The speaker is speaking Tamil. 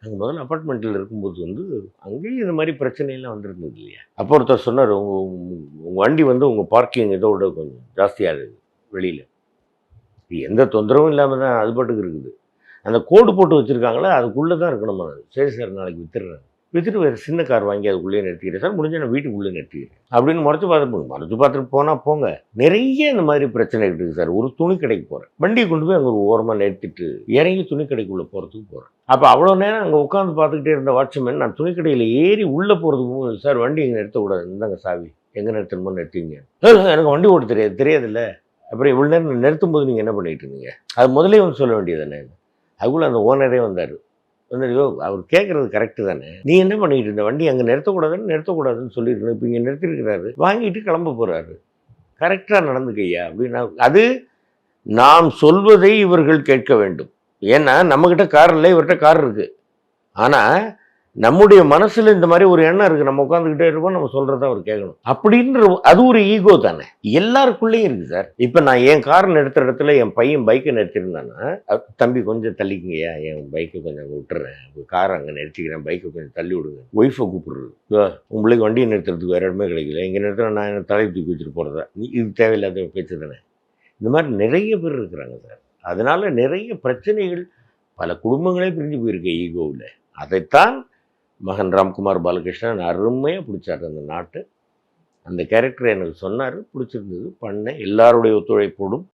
நாங்கள் முதல்ல அப்பார்ட்மெண்ட்டில் இருக்கும்போது அங்கேயும் இந்த மாதிரி பிரச்சனையெல்லாம் வந்திருந்தது இல்லையா. அப்போ ஒருத்தர் சொன்னார், உங்கள் வண்டி உங்கள் பார்க்கிங் இதோட கொஞ்சம் ஜாஸ்தியாக இருக்குது வெளியில், எந்த தொந்தரவும் இல்லாமல் தான் அது பாட்டுக்கு இருக்குது. அந்த கோடு போட்டு வச்சுருக்காங்களே அதுக்குள்ளே தான் இருக்கணுமா. சரி சார், நாளைக்கு விற்றுறேன், விற்றுட்டு வேறு சின்ன கார் வாங்கி அதுக்குள்ளேயே நிறுத்திக்கிறேன் சார், முடிஞ்ச நான் வீட்டுக்குள்ளே நிறுத்திக்கிறேன் அப்படின்னு மறைச்சு பார்த்துட்டு போனால் போங்க. நிறைய இந்த மாதிரி பிரச்சனை இருக்குது சார். ஒரு துணி கடைக்கு போகிறேன், வண்டியை கொண்டு போய் அங்கே ஒரு ஓரமாக நிறுத்திட்டு இறங்கி துணி கடைக்குள்ளே போகிறதுக்கு போகிறேன். அப்போ அவ்வளோ நேரம் அங்கே உட்காந்து பார்த்துக்கிட்டே இருந்த வாட்ச்மேன் நான் துணி கடையில் ஏறி உள்ளே போகிறதுக்கு, சார் வண்டி இங்கே நிறுத்தக்கூடாது, இந்தாங்க சாவி, எங்கே நிறுத்தணுமோ நிறுத்திங்க. எனக்கு வண்டி ஓட்ட தெரியாதுல்ல. அப்புறம் இவ்வளோ நேரம் நிறுத்தும் போது நீங்கள் என்ன பண்ணிட்டு இருந்தீங்க, அது முதலே சொல்ல வேண்டியது தானே. அதுக்குள்ளே அந்த ஓனரே வந்தார். அவர் கேட்குறது கரெக்டு தானே, நீ என்ன பண்ணிட்டு இருந்த, வண்டி அங்கே நிறுத்தக்கூடாதுன்னு சொல்லியிருக்கணும், இப்போ இங்கே நிறுத்திருக்கிறாரு, வாங்கிட்டு கிளம்ப போகிறாரு, கரெக்டாக நடந்துக்கையா அப்படின்னா. அது நாம் சொல்வதை இவர்கள் கேட்க வேண்டும். ஏன்னா நம்மக்கிட்ட கார் இல்லை, இவர்கிட்ட கார் இருக்குது. ஆனால் நம்முடைய மனசில் இந்த மாதிரி ஒரு எண்ணம் இருக்குது, நம்ம உட்காந்துக்கிட்டே இருப்போம், நம்ம சொல்கிறத அவர் கேட்கணும் அப்படின்ற அது ஒரு ஈகோ தானே, எல்லாருக்குள்ளேயும் இருக்குது சார். இப்போ நான் என் கார் நிறுத்துற இடத்துல என் பையன் பைக்கை நிறுத்திருந்தானா, தம்பி கொஞ்சம் தள்ளிக்குங்கய்யா, என் பைக்கை கொஞ்சம் அங்கே விட்டுறேன், காரை அங்கே நிறுத்திக்கிறேன், பைக்கை கொஞ்சம் தள்ளி விடுங்க, ஒய்ஃபை கூப்பிடுறது, உங்களுக்கு வண்டியை நிறுத்துறதுக்கு வேறு இடமே கிடைக்கல, இங்கே நிறுத்துற நான் என்ன தலையை தூக்கி வச்சுட்டு போகிறதா, இது தேவையில்லாத பேச்சு தானே. இந்த மாதிரி நிறைய பேர் இருக்கிறாங்க சார். அதனால நிறைய பிரச்சனைகள், பல குடும்பங்களே பிரிஞ்சு போயிருக்கு ஈகோவில். அதைத்தான் மகன் ராம்குமார் பாலகிருஷ்ணன் அருமையாக பிடிச்சார் அந்த நாட்டு. அந்த கேரக்டரை எனக்கு சொன்னார், பிடிச்சிருந்தது, பண்ணேன். எல்லாருடைய ஒத்துழைப்போடும்